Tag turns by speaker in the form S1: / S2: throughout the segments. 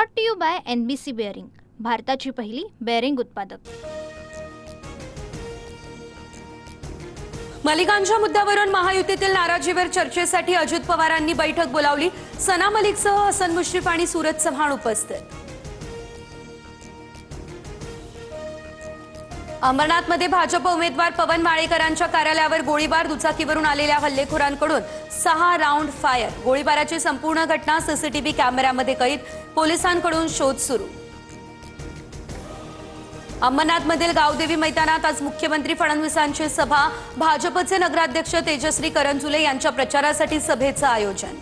S1: Brought to you by NBC bearing, भारताची पहिली bearing उत्पादक।
S2: मलिकांच्या मुद्द्यावरून महायुतीतील नाराजीवर चर्चेसाठी अजित पवारांनी बैठक बोलावली। सना मलिकसह हसन मुश्रीफ आणि सूरज चव्हाण उपस्थित। अंबरनाथमध्ये भाजप उमेदवार पवन माळेकरांच्या कार्यालयावर गोळीबार, दुचाकीवरून आलेल्या हल्लेखोरांकडून 6 राऊंड फायर। गोळीबाराची संपूर्ण घटना सीसीटीव्ही कॅमेऱ्यामध्ये कैद, पोलिसांकडून शोध सुरू। अंबरनाथमधील गावदेवी मैदानात आज मुख्यमंत्री फडणवीसांची सभा, भाजपचे नगराध्यक्ष तेजश्री करंजुले यांच्या प्रचारासाठी सभेचं आयोजन।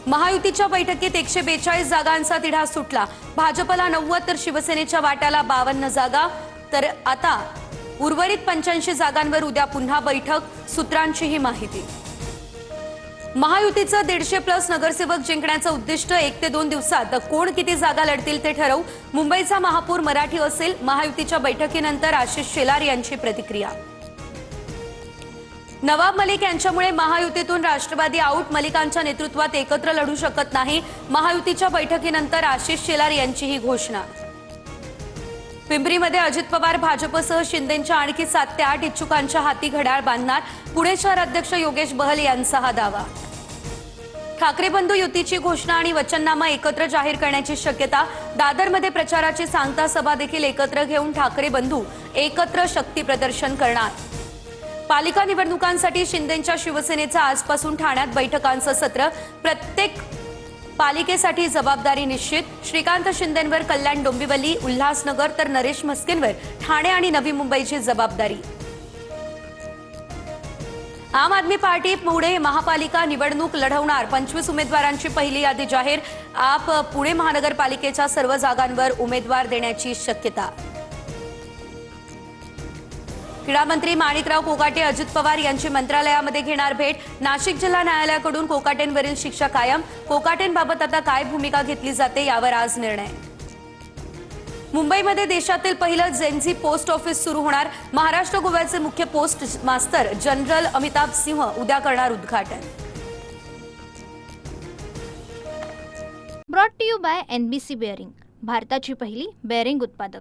S2: महायुतीच्या बैठकीत 142 जागांचा तिढा सुटला, भाजपला 90 तर शिवसेनेच्या वाट्याला 52 जागा। तर आता उर्वरित 85 जागांवर उद्या पुन्हा बैठक, सूत्रांची ही माहिती। महायुतीचा 150+ नगरसेवक जिंकण्याचं उद्दिष्ट 1 ते 2 दिवसात कोण किती जागा लढतील ते ठरवू। मुंबईचा महापौर मराठी असेल, महायुतीच्या बैठकीनंतर आशिष शेलार यांची प्रतिक्रिया। नवाब मलिक यांच्यामुळे महायुतीतून राष्ट्रवादी आऊट, मलिकांच्या नेतृत्वात एकत्र लढू शकत नाही, महायुतीच्या बैठकीनंतर आशिष शेलार यांची ही घोषणा। पिंपरीमध्ये अजित पवार भाजपसह शिंदेंच्या आणखी 7 ते 8 इच्छुकांच्या हाती घड्याळ बांधणार, पुणे शहर अध्यक्ष योगेश बहल यांचा हा दावा। ठाकरे बंधू युतीची घोषणा आणि वचननामा एकत्र जाहीर करण्याची शक्यता, दादरमध्ये प्रचाराची सांगता सभा देखील एकत्र घेऊन ठाकरे बंधू एकत्र शक्ती प्रदर्शन करणार। पालिका निवडणुकांसाठी शिंदेंच्या शिवसेनेचं आजपासून ठाण्यात बैठकांचं सत्र, प्रत्येक पालिकेसाठी जबाबदारी निश्चित। श्रीकांत शिंदेंवर कल्याण डोंबिवली उल्हासनगर, तर नरेश म्हस्केंवर ठाणे आणि नवी मुंबईची जबाबदारी। आम आदमी पार्टी पुणे महापालिका निवडणूक लढवणार, 25 उमेदवारांची पहिली यादी जाहीर। आप पुणे महानगरपालिकेच्या सर्व जागांवर उमेदवार देण्याची शक्यता। क्रीडा मंत्री माणिकराव कोकाटे अजित पवार यांची मंत्रालयामध्ये घेणार भेट, नाशिक जिल्हा न्यायालयाकडून कोकाटेंवरील शिक्षा कायम, कोकाटेंबाबत आता काय भूमिका घेतली जाते यावर आज निर्णय। मुंबईमध्ये देशातील पहिलं जेनझी पोस्ट ऑफिस सुरू होणार, महाराष्ट्र गोव्याचे मुख्य पोस्ट मास्तर जनरल अमिताभ सिंह उद्या करणार उद्घाटन।
S1: Brought to you by NBC bearing, भारताची पहिली बेअरिंग उत्पादक।